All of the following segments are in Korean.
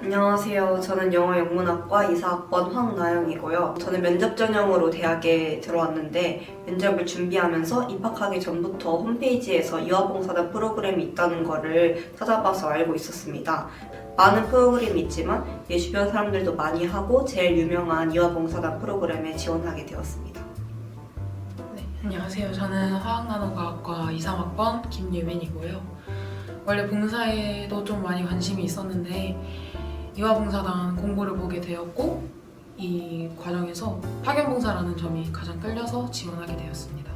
안녕하세요. 저는 영어영문학과 이사학번 황나영이고요. 저는 면접 전형으로 대학에 들어왔는데 면접을 준비하면서 입학하기 전부터 홈페이지에서 유아봉사단 프로그램이 있다는 거를 찾아봐서 알고 있었습니다. 많은 프로그램이 있지만 내 주변 사람들도 많이 하고 제일 유명한 유아봉사단 프로그램에 지원하게 되었습니다. 네, 안녕하세요. 저는 화학나노과학과 23학번 김유민이고요. 원래 봉사에도 좀 많이 관심이 있었는데 유아봉사단 공고를 보게 되었고 이 과정에서 파견봉사라는 점이 가장 끌려서 지원하게 되었습니다.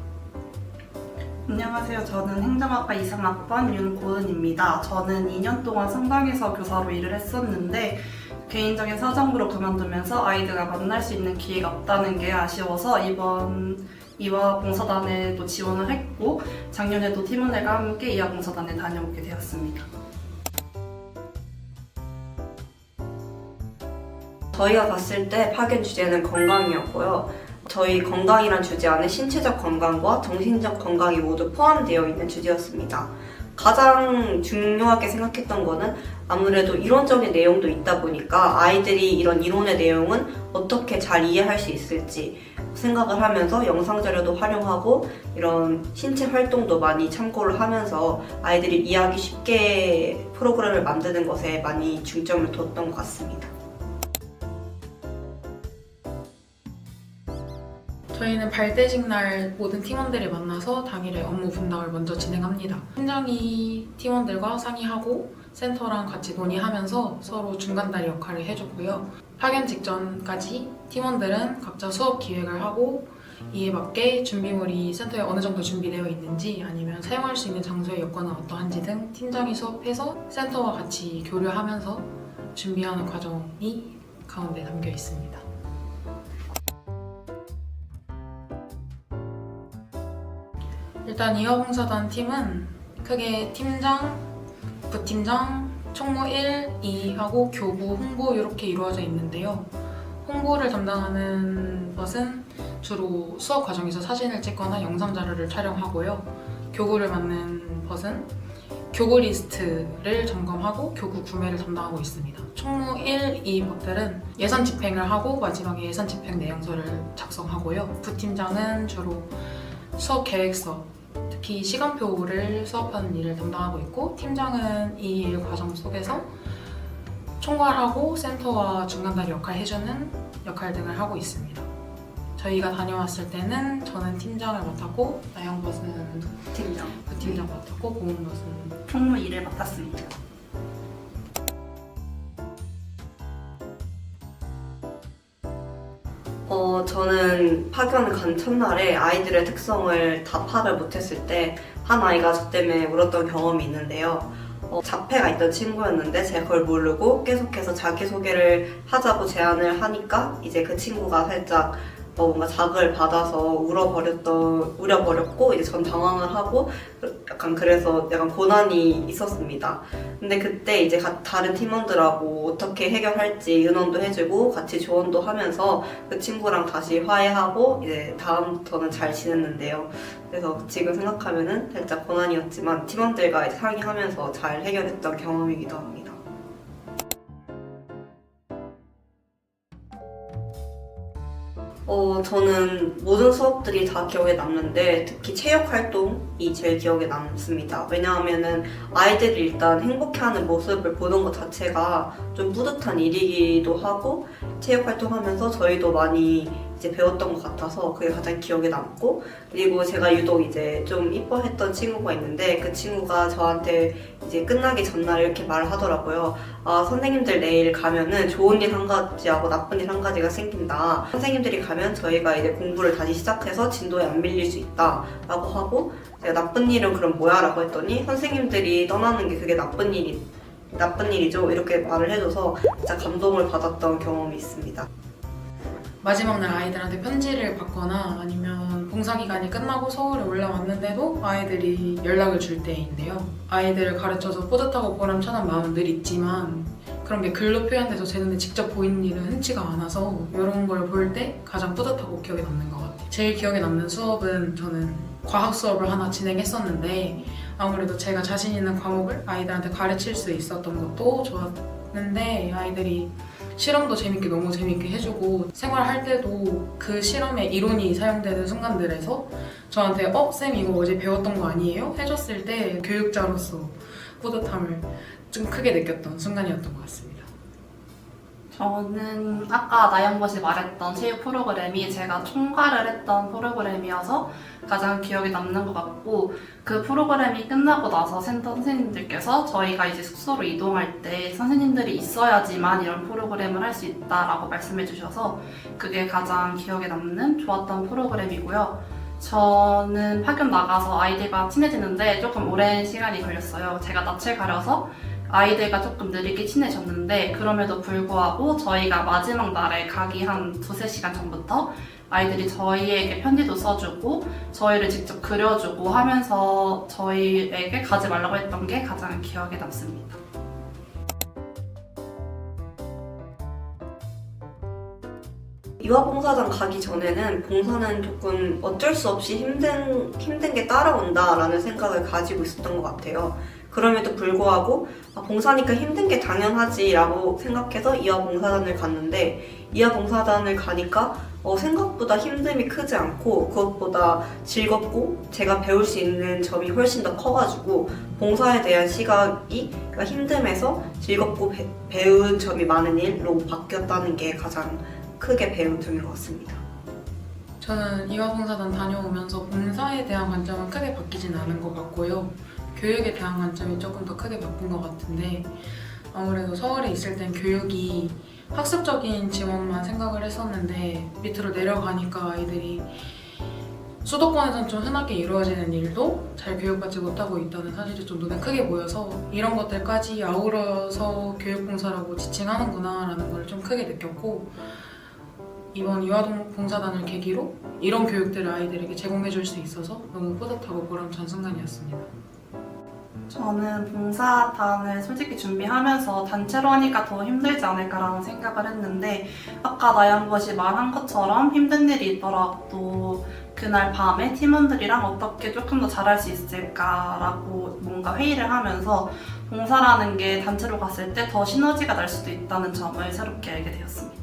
안녕하세요. 저는 행정학과 23학번 윤고은입니다. 저는 2년 동안 성당에서 교사로 일을 했었는데 개인적인 사정으로 그만두면서 아이들과 만날 수 있는 기회가 없다는 게 아쉬워서 이번 이화봉사단에도 지원을 했고 작년에도 팀원들과 함께 이화봉사단에 다녀오게 되었습니다. 저희가 갔을 때 파견 주제는 건강이었고요. 저희 건강이란 주제 안에 신체적 건강과 정신적 건강이 모두 포함되어 있는 주제였습니다. 가장 중요하게 생각했던 거는 아무래도 이론적인 내용도 있다 보니까 아이들이 이런 이론의 내용은 어떻게 잘 이해할 수 있을지 생각을 하면서 영상 자료도 활용하고 이런 신체 활동도 많이 참고를 하면서 아이들이 이해하기 쉽게 프로그램을 만드는 것에 많이 중점을 뒀던 것 같습니다. 저희는 발대식 날 모든 팀원들이 만나서 당일에 업무 분담을 먼저 진행합니다. 팀장이 팀원들과 상의하고 센터랑 같이 논의하면서 서로 중간다리 역할을 해주고요. 파견 직전까지 팀원들은 각자 수업 기획을 하고 이에 맞게 준비물이 센터에 어느 정도 준비되어 있는지 아니면 사용할 수 있는 장소의 여건은 어떠한지 등 팀장이 수업해서 센터와 같이 교류하면서 준비하는 과정이 가운데 담겨 있습니다. 일단 이화봉사단 팀은 크게 팀장, 부팀장, 총무 1, 2하고 교부, 홍보 이렇게 이루어져 있는데요. 홍보를 담당하는 것은 주로 수업 과정에서 사진을 찍거나 영상 자료를 촬영하고요. 교구를 맡는 것은 교구 리스트를 점검하고 교구 구매를 담당하고 있습니다. 총무 1, 2 것들은 예산 집행을 하고 마지막에 예산 집행 내용서를 작성하고요. 부팀장은 주로 수업 계획서, 특히 시간표를 수업하는 일을 담당하고 있고 팀장은 이 일 과정 속에서 총괄하고 센터와 중간다리 역할 해주는 역할 등을 하고 있습니다. 저희가 다녀왔을 때는 저는 팀장을 맡았고 나영 버스는 부팀장 맡았고 고은 버스는 총무 일을 맡았습니다. 저는 파견 간 첫날에 아이들의 특성을 다 파악을 못했을 때 한 아이가 저 때문에 울었던 경험이 있는데요. 자폐가 있던 친구였는데 제가 그걸 모르고 계속해서 자기소개를 하자고 제안을 하니까 이제 그 친구가 살짝 뭔가 자극을 받아서 우려버렸고 이제 전 당황을 하고 약간 그래서 약간 고난이 있었습니다. 근데 그때 이제 다른 팀원들하고 어떻게 해결할지 의논도 해주고 같이 조언도 하면서 그 친구랑 다시 화해하고 이제 다음부터는 잘 지냈는데요. 그래서 지금 생각하면은 살짝 고난이었지만 팀원들과 이제 상의하면서 잘 해결했던 경험이기도 합니다. 저는 모든 수업들이 다 기억에 남는데 특히 체육 활동이 제일 기억에 남습니다. 왜냐하면은 아이들이 일단 행복해하는 모습을 보는 것 자체가 좀 뿌듯한 일이기도 하고 체육 활동하면서 저희도 많이 이제 배웠던 것 같아서 그게 가장 기억에 남고 그리고 제가 유독 이제 좀 이뻐했던 친구가 있는데 그 친구가 저한테 이제 끝나기 전날 이렇게 말을 하더라고요. 아, 선생님들 내일 가면은 좋은 일 한 가지하고 나쁜 일 한 가지가 생긴다. 선생님들이 가면 저희가 이제 공부를 다시 시작해서 진도에 안 밀릴 수 있다 라고 하고 제가 나쁜 일은 그럼 뭐야? 라고 했더니 선생님들이 떠나는 게 그게 나쁜 일이죠. 이렇게 말을 해줘서 진짜 감동을 받았던 경험이 있습니다. 마지막 날 아이들한테 편지를 받거나 아니면 봉사기간이 끝나고 서울에 올라왔는데도 아이들이 연락을 줄 때인데요. 아이들을 가르쳐서 뿌듯하고 보람찬한 마음은 늘 있지만 그런 게 글로 표현돼서 제 눈에 직접 보이는 일은 흔치가 않아서 이런 걸 볼 때 가장 뿌듯하고 기억에 남는 것 같아요. 제일 기억에 남는 수업은 저는 과학 수업을 하나 진행했었는데 아무래도 제가 자신 있는 과목을 아이들한테 가르칠 수 있었던 것도 좋았는데 아이들이 실험도 재밌게 너무 재밌게 해주고 생활할 때도 그 실험에 이론이 사용되는 순간들에서 저한테 쌤 이거 어제 배웠던 거 아니에요? 해줬을 때 교육자로서 뿌듯함을 좀 크게 느꼈던 순간이었던 것 같습니다. 저는 아까 나영것이 말했던 체육 프로그램이 제가 총괄을 했던 프로그램이어서 가장 기억에 남는 것 같고, 그 프로그램이 끝나고 나서 센터 선생님들께서 저희가 이제 숙소로 이동할 때 선생님들이 있어야지만 이런 프로그램을 할 수 있다라고 말씀해 주셔서 그게 가장 기억에 남는 좋았던 프로그램이고요. 저는 파견 나가서 아이들과 친해지는데 조금 오랜 시간이 걸렸어요. 제가 낯을 가려서 아이들과 조금 느리게 친해졌는데, 그럼에도 불구하고 저희가 마지막 날에 가기 한 2-3시간 전부터 아이들이 저희에게 편지도 써주고 저희를 직접 그려주고 하면서 저희에게 가지 말라고 했던 게 가장 기억에 남습니다. 유아봉사단 가기 전에는 봉사는 조금 어쩔 수 없이 힘든 게 따라온다라는 생각을 가지고 있었던 것 같아요. 그럼에도 불구하고 봉사니까 힘든 게 당연하지라고 생각해서 이화봉사단을 갔는데, 이화봉사단을 가니까 생각보다 힘듦이 크지 않고 그것보다 즐겁고 제가 배울 수 있는 점이 훨씬 더 커가지고 봉사에 대한 시각이 힘듦에서 즐겁고 배운 점이 많은 일로 바뀌었다는 게 가장 크게 배운 점인 것 같습니다. 저는 이화봉사단 다녀오면서 봉사에 대한 관점은 크게 바뀌진 않은 것 같고요. 교육에 대한 관점이 조금 더 크게 바뀐 것 같은데, 아무래도 서울에 있을 땐 교육이 학습적인 지원만 생각을 했었는데 밑으로 내려가니까 아이들이 수도권에선 좀 흔하게 이루어지는 일도 잘 교육받지 못하고 있다는 사실이 좀 눈에 크게 보여서 이런 것들까지 아우러서 교육봉사라고 지칭하는구나 라는 걸 좀 크게 느꼈고, 이번 이화봉사단을 계기로 이런 교육들을 아이들에게 제공해 줄 수 있어서 너무 뿌듯하고 보람찬 순간이었습니다. 저는 봉사단을 솔직히 준비하면서 단체로 하니까 더 힘들지 않을까라는 생각을 했는데, 아까 나영것이 말한 것처럼 힘든 일이 있더라도 그날 밤에 팀원들이랑 어떻게 조금 더 잘할 수 있을까라고 뭔가 회의를 하면서 봉사라는 게 단체로 갔을 때 더 시너지가 날 수도 있다는 점을 새롭게 알게 되었습니다.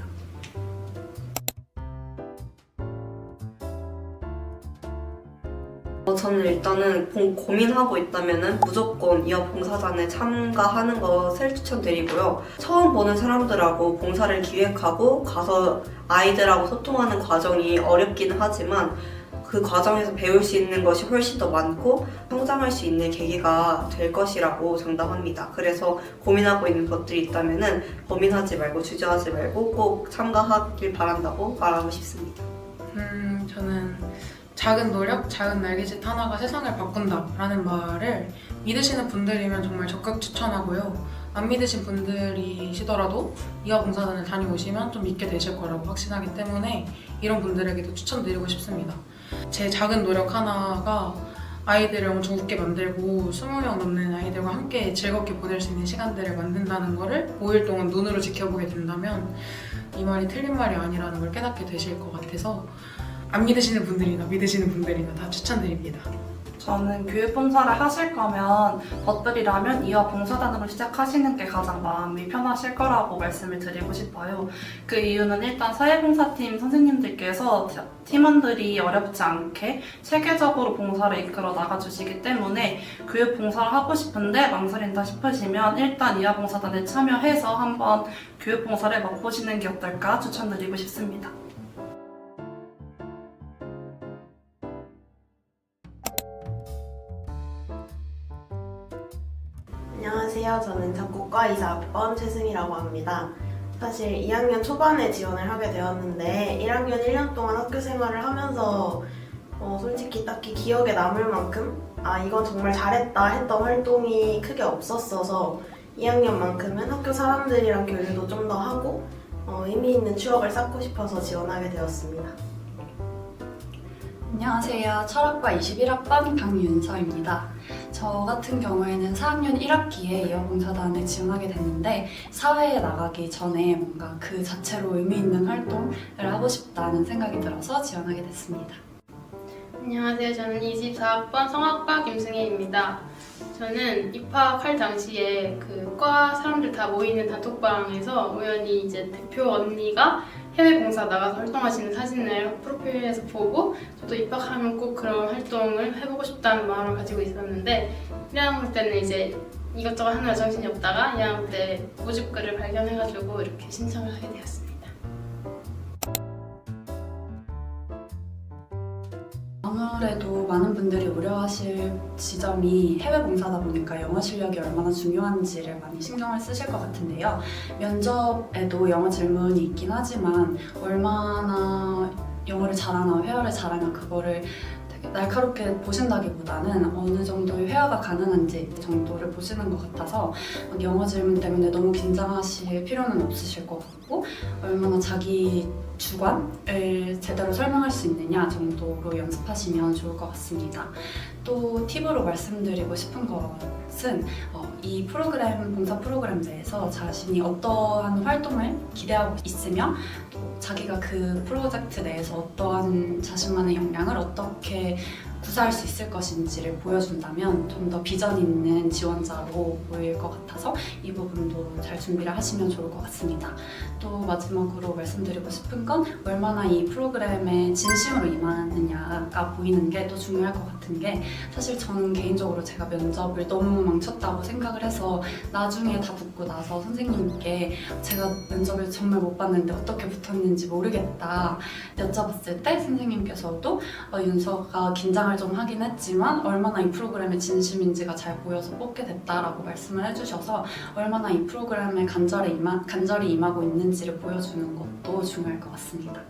저는 일단은 고민하고 있다면은 무조건 이화봉사단에 참가하는 것을 추천드리고요. 처음 보는 사람들하고 봉사를 기획하고 가서 아이들하고 소통하는 과정이 어렵기는 하지만 그 과정에서 배울 수 있는 것이 훨씬 더 많고 성장할 수 있는 계기가 될 것이라고 장담합니다. 그래서 고민하고 있는 것들이 있다면은 고민하지 말고 주저하지 말고 꼭 참가하길 바란다고 말하고 싶습니다. 저는 작은 노력, 작은 날개짓 하나가 세상을 바꾼다 라는 말을 믿으시는 분들이면 정말 적극 추천하고요. 안 믿으신 분들이시더라도 이화봉사단을 다녀오시면 좀 믿게 되실 거라고 확신하기 때문에 이런 분들에게도 추천드리고 싶습니다. 제 작은 노력 하나가 아이들을 엄청 웃게 만들고 20명 넘는 아이들과 함께 즐겁게 보낼 수 있는 시간들을 만든다는 거를 5일 동안 눈으로 지켜보게 된다면 이 말이 틀린 말이 아니라는 걸 깨닫게 되실 것 같아서 안 믿으시는 분들이나 믿으시는 분들이나 다 추천드립니다. 저는 교육봉사를 하실 거면 덧들이라면 이화봉사단으로 시작하시는 게 가장 마음이 편하실 거라고 말씀을 드리고 싶어요. 그 이유는 일단 사회봉사팀 선생님들께서 팀원들이 어렵지 않게 체계적으로 봉사를 이끌어 나가주시기 때문에 교육봉사를 하고 싶은데 망설인다 싶으시면 일단 이화봉사단에 참여해서 한번 교육봉사를 맛보시는 게 어떨까 추천드리고 싶습니다. 안녕하세요. 저는 작곡과 이사학번 최승희라고 합니다. 사실 2학년 초반에 지원을 하게 되었는데 1학년 1년 동안 학교 생활을 하면서 솔직히 딱히 기억에 남을 만큼 이건 정말 잘했다 했던 활동이 크게 없었어서 2학년만큼은 학교 사람들이랑 교류도 좀 더 하고 의미 있는 추억을 쌓고 싶어서 지원하게 되었습니다. 안녕하세요. 철학과 21학번 강윤서입니다. 저 같은 경우에는 4학년 1학기에 이화봉사단에 지원하게 됐는데 사회에 나가기 전에 뭔가 그 자체로 의미 있는 활동을 하고 싶다는 생각이 들어서 지원하게 됐습니다. 안녕하세요. 저는 24학번 성악과 김승희입니다. 저는 입학할 당시에 그 과 사람들 다 모이는 단톡방에서 우연히 이제 대표 언니가 해외 봉사 나가서 활동하시는 사진을 프로필에서 보고 저도 입학하면 꼭 그런 활동을 해보고 싶다는 마음을 가지고 있었는데 1학년 때는 이제 이것저것 하느라 정신이 없다가 2학년 때 모집글을 발견해가지고 이렇게 신청을 하게 되었습니다. 아무래도 많은 분들이 우려하실 지점이 해외 봉사다 보니까 영어 실력이 얼마나 중요한지를 많이 신경을 쓰실 것 같은데요. 면접에도 영어 질문이 있긴 하지만 얼마나 영어를 잘하나 회화를 잘하나 그거를 되게 날카롭게 보신다기보다는 어느 정도의 회화가 가능한지 정도를 보시는 것 같아서 영어 질문 때문에 너무 긴장하실 필요는 없으실 것 같고 얼마나 자기 주관을 제대로 설명할 수 있느냐 정도로 연습하시면 좋을 것 같습니다. 또 팁으로 말씀드리고 싶은 것은 이 프로그램, 봉사 프로그램 내에서 자신이 어떠한 활동을 기대하고 있으며 또 자기가 그 프로젝트 내에서 어떠한 자신만의 역량을 어떻게 구사할 수 있을 것인지를 보여준다면 좀 더 비전 있는 지원자로 보일 것 같아서 이 부분도 잘 준비를 하시면 좋을 것 같습니다. 또 마지막으로 말씀드리고 싶은 건 얼마나 이 프로그램에 진심으로 임하느냐가 보이는 게 또 중요할 것 같은 게 사실 저는 개인적으로 제가 면접을 너무 망쳤다고 생각을 해서 나중에 다 붙고 나서 선생님께 제가 면접을 정말 못 봤는데 어떻게 붙었는지 모르겠다 여쭤봤을 때 선생님께서도 윤서가 긴장을 좀 하긴 했지만 얼마나 이 프로그램에 진심인지가 잘 보여서 뽑게 됐다라고 말씀을 해주셔서 얼마나 이 프로그램에 간절히 임하고 있는지를 보여주는 것도 중요할 것 같습니다.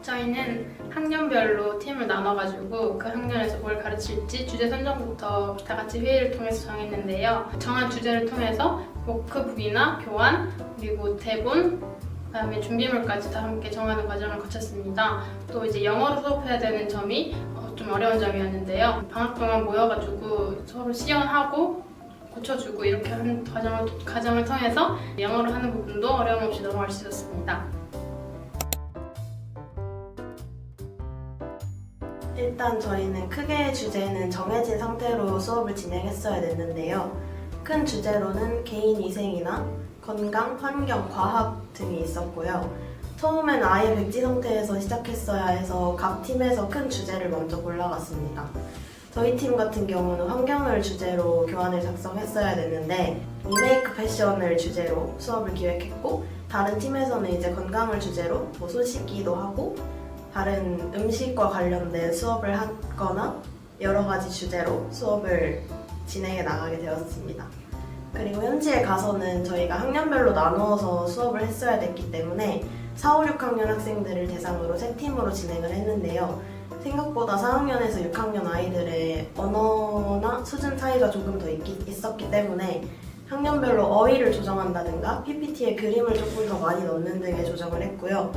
저희는 학년별로 팀을 나눠가지고 그 학년에서 뭘 가르칠지 주제 선정부터 다 같이 회의를 통해서 정했는데요. 정한 주제를 통해서 워크북이나 교환, 그리고 대본, 그다음에 준비물까지 다 함께 정하는 과정을 거쳤습니다. 또 이제 영어로 수업해야 되는 점이 좀 어려운 점이었는데요. 방학 동안 모여가지고 서로 시연하고 고쳐주고 이렇게 하는 과정을 통해서 영어로 하는 부분도 어려움 없이 넘어갈 수 있었습니다. 일단 저희는 크게 주제는 정해진 상태로 수업을 진행했어야 됐는데요. 큰 주제로는 개인 위생이나 건강, 환경, 과학 등이 있었고요. 처음에는 아예 백지 상태에서 시작했어야 해서 각 팀에서 큰 주제를 먼저 골라갔습니다. 저희 팀 같은 경우는 환경을 주제로 교환을 작성했어야 됐는데 리메이크 패션을 주제로 수업을 기획했고 다른 팀에서는 이제 건강을 주제로 손 씻기도 하고 다른 음식과 관련된 수업을 하거나 여러 가지 주제로 수업을 진행해 나가게 되었습니다. 그리고 현지에 가서는 저희가 학년별로 나누어서 수업을 했어야 됐기 때문에 4, 5, 6학년 학생들을 대상으로 세 팀으로 진행을 했는데요. 생각보다 4학년에서 6학년 아이들의 언어나 수준 차이가 조금 더 있었기 때문에 학년별로 어휘를 조정한다든가 PPT에 그림을 조금 더 많이 넣는 등의 조정을 했고요.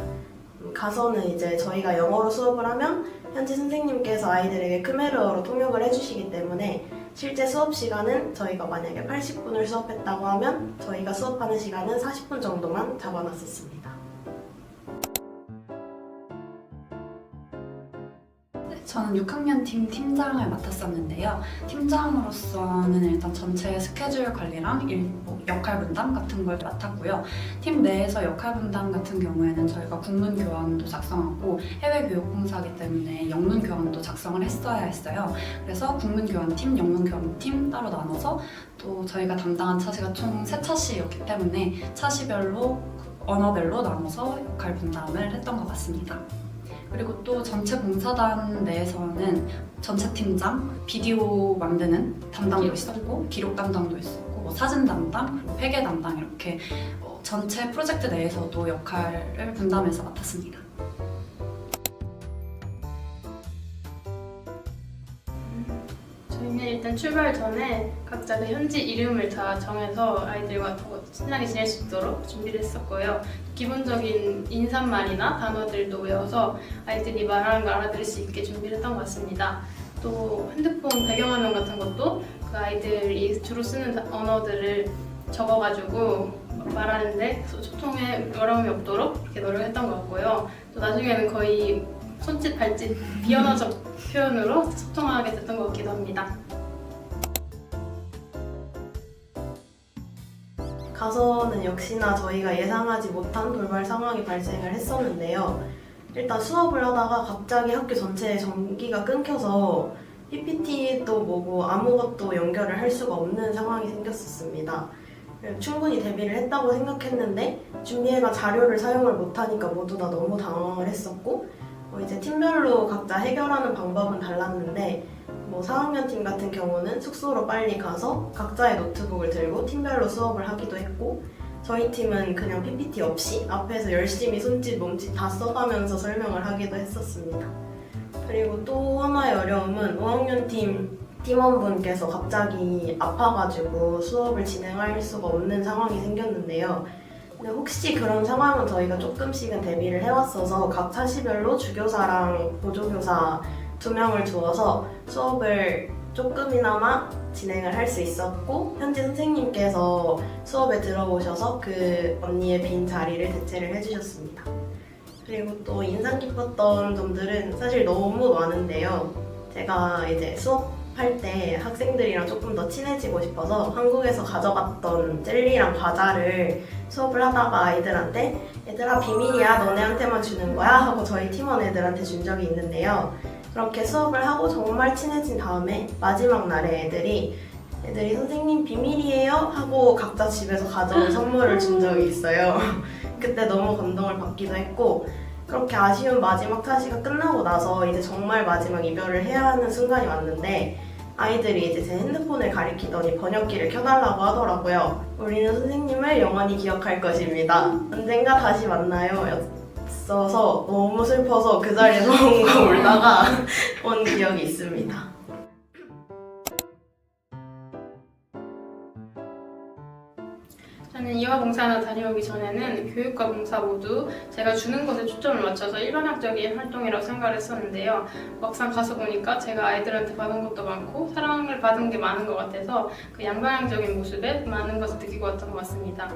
가서는 이제 저희가 영어로 수업을 하면 현지 선생님께서 아이들에게 크메르어로 통역을 해주시기 때문에 실제 수업 시간은 저희가 만약에 80분을 수업했다고 하면 저희가 수업하는 시간은 40분 정도만 잡아놨었습니다. 저는 6학년 팀 팀장을 맡았었는데요. 팀장으로서는 일단 전체 스케줄 관리랑 역할 분담 같은 걸 맡았고요. 팀 내에서 역할 분담 같은 경우에는 저희가 국문 교환도 작성하고 해외 교육 봉사이기 때문에 영문 교환도 작성을 했어야 했어요. 그래서 국문 교환팀, 영문 교환팀 따로 나눠서 또 저희가 담당한 차시가 총 3차시였기 때문에 차시별로 언어별로 나눠서 역할 분담을 했던 것 같습니다. 그리고 또 전체 봉사단 내에서는 전체 팀장, 비디오 만드는 담당도 있었고 기록 담당도 있었고 사진 담당, 그리고 회계 담당 이렇게 전체 프로젝트 내에서도 역할을 분담해서 맡았습니다. 저희는 일단 출발 전에 각자 그 현지 이름을 다 정해서 아이들과 더 친하게 지낼 수 있도록 준비를 했었고요. 기본적인 인사말이나 단어들도 외워서 아이들이 말하는 걸 알아들을 수 있게 준비를 했던 것 같습니다. 또 핸드폰 배경화면 같은 것도 그 아이들이 주로 쓰는 언어들을 적어가지고 말하는데 소통에 어려움이 없도록 이렇게 노력했던 것 같고요. 또 나중에는 거의 손짓, 발짓, 비언어적 표현으로 소통하게 됐던 것 같기도 합니다. 가서는 역시나 저희가 예상하지 못한 돌발 상황이 발생을 했었는데요. 일단 수업을 하다가 갑자기 학교 전체에 전기가 끊겨서 PPT도 뭐고 아무것도 연결을 할 수가 없는 상황이 생겼었습니다. 충분히 대비를 했다고 생각했는데 준비해간 자료를 사용을 못하니까 모두 다 너무 당황을 했었고 이제 팀별로 각자 해결하는 방법은 달랐는데 4학년 팀 같은 경우는 숙소로 빨리 가서 각자의 노트북을 들고 팀별로 수업을 하기도 했고 저희 팀은 그냥 PPT 없이 앞에서 열심히 손짓, 몸짓 다 써가면서 설명을 하기도 했었습니다. 그리고 또 하나의 어려움은 5학년 팀 팀원분께서 갑자기 아파가지고 수업을 진행할 수가 없는 상황이 생겼는데요. 근데 혹시 그런 상황은 저희가 조금씩은 대비를 해왔어서 각 차시별로 주교사랑 보조교사 2명을 두어서 수업을 조금이나마 진행을 할 수 있었고 현지 선생님께서 수업에 들어오셔서 그 언니의 빈 자리를 대체를 해주셨습니다. 그리고 또 인상 깊었던 점들은 사실 너무 많은데요. 제가 이제 수업할 때 학생들이랑 조금 더 친해지고 싶어서 한국에서 가져갔던 젤리랑 과자를 수업을 하다가 아이들한테 얘들아 비밀이야 너네한테만 주는 거야 하고 저희 팀원 애들한테 준 적이 있는데요. 그렇게 수업을 하고 정말 친해진 다음에 마지막 날에 애들이 선생님 비밀이에요? 하고 각자 집에서 가져온 선물을 준 적이 있어요. 그때 너무 감동을 받기도 했고 그렇게 아쉬운 마지막 타시가 끝나고 나서 이제 정말 마지막 이별을 해야 하는 순간이 왔는데 아이들이 이제 제 핸드폰을 가리키더니 번역기를 켜달라고 하더라고요. 우리는 선생님을 영원히 기억할 것입니다. 언젠가 다시 만나요. 였어서 너무 슬퍼서 그 자리에서 엉엉 울다가 온 기억이 있습니다. 저는 이화봉사나 다녀오기 전에는 교육과 봉사 모두 제가 주는 것에 초점을 맞춰서 일반학적인 활동이라고 생각을 했었는데요. 막상 가서 보니까 제가 아이들한테 받은 것도 많고 사랑을 받은 게 많은 것 같아서 그 양방향적인 모습에 많은 것을 느끼고 왔던 것 같습니다.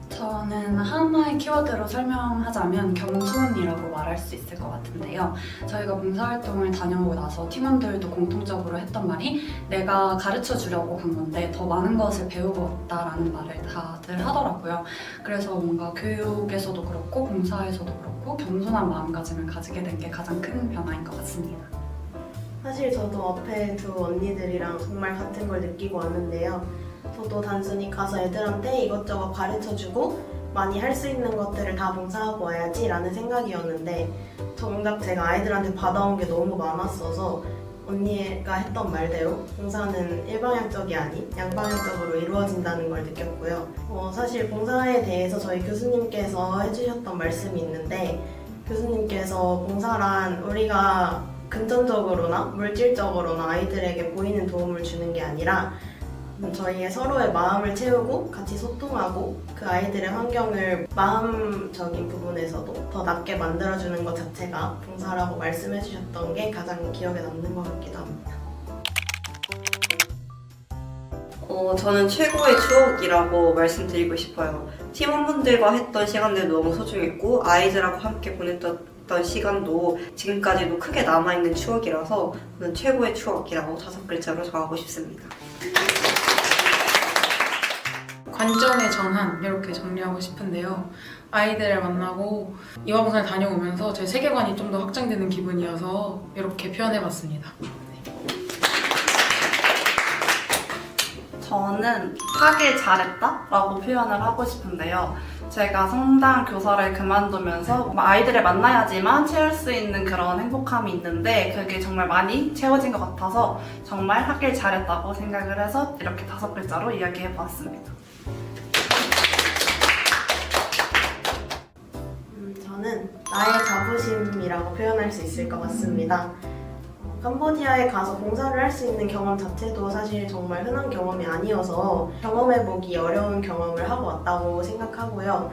저는 하나의 키워드로 설명하자면 겸손이라고 말할 수 있을 것 같은데요. 저희가 봉사활동을 다녀오고 나서 팀원들도 공통적으로 했던 말이 내가 가르쳐 주려고 간 건데 더 많은 것을 배우고 왔다라는 말을 다들 하더라고요. 그래서 뭔가 교육에서도 그렇고 봉사에서도 그렇고 겸손한 마음가짐을 가지게 된 게 가장 큰 변화인 것 같습니다. 사실 저도 앞에 두 언니들이랑 정말 같은 걸 느끼고 왔는데요. 저도 단순히 가서 애들한테 이것저것 가르쳐주고 많이 할 수 있는 것들을 다 봉사하고 와야지 라는 생각이었는데 정작 제가 아이들한테 받아온 게 너무 많았어서 언니가 했던 말대로 봉사는 일방향적이 아닌 양방향적으로 이루어진다는 걸 느꼈고요. 사실 봉사에 대해서 저희 교수님께서 해주셨던 말씀이 있는데 교수님께서 봉사란 우리가 금전적으로나 물질적으로나 아이들에게 보이는 도움을 주는 게 아니라 저희의 서로의 마음을 채우고 같이 소통하고 그 아이들의 환경을 마음적인 부분에서도 더 낫게 만들어주는 것 자체가 봉사라고 말씀해 주셨던 게 가장 기억에 남는 것 같기도 합니다. 저는 최고의 추억이라고 말씀드리고 싶어요. 팀원분들과 했던 시간들도 너무 소중했고 아이들하고 함께 보냈던 시간도 지금까지도 크게 남아있는 추억이라서 저는 최고의 추억이라고 5글자로 정하고 싶습니다. 관점의 전환 이렇게 정리하고 싶은데요. 아이들을 만나고 이화봉사를 다녀오면서 제 세계관이 좀 더 확장되는 기분이어서 이렇게 표현해봤습니다. 저는 하길 잘했다 라고 표현을 하고 싶은데요. 제가 성당 교사를 그만두면서 아이들을 만나야지만 채울 수 있는 그런 행복함이 있는데 그게 정말 많이 채워진 것 같아서 정말 하길 잘했다고 생각을 해서 이렇게 5글자로 이야기해보았습니다. 저는 나의 자부심이라고 표현할 수 있을 것 같습니다. 캄보디아에 가서 봉사를 할 수 있는 경험 자체도 사실 정말 흔한 경험이 아니어서 경험해보기 어려운 경험을 하고 왔다고 생각하고요.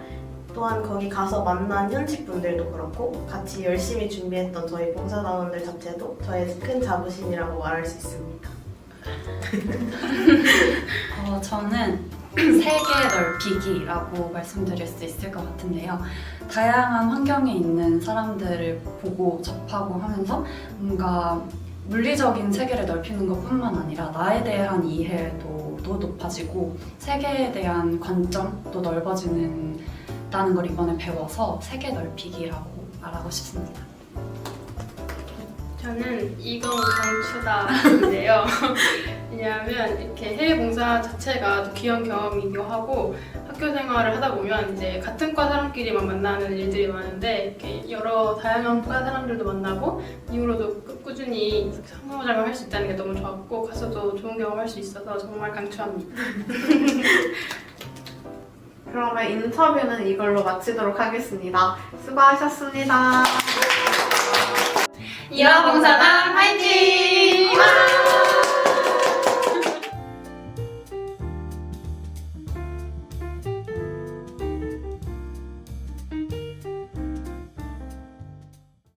또한 거기 가서 만난 현직 분들도 그렇고 같이 열심히 준비했던 저희 봉사단원들 자체도 저의 큰 자부심이라고 말할 수 있습니다. 저는 세계 넓히기라고 말씀드릴 수 있을 것 같은데요. 다양한 환경에 있는 사람들을 보고 접하고 하면서 뭔가 물리적인 세계를 넓히는 것뿐만 아니라 나에 대한 이해도 높아지고 세계에 대한 관점도 넓어지는다는 걸 이번에 배워서 세계 넓히기라고 말하고 싶습니다. 저는 이건 강추다인데요. 왜냐하면 이렇게 해외 봉사 자체가 귀한 경험이기도 하고 학교 생활을 하다 보면 이제 같은 과 사람끼리만 만나는 일들이 많은데 이렇게 여러 다양한 과 사람들도 만나고 이후로도 꾸준히 상호작용할 수 있다는 게 너무 좋았고 가서도 좋은 경험할 수 있어서 정말 강추합니다. 그러면 인터뷰는 이걸로 마치도록 하겠습니다. 수고하셨습니다. 이화봉사단 화이팅!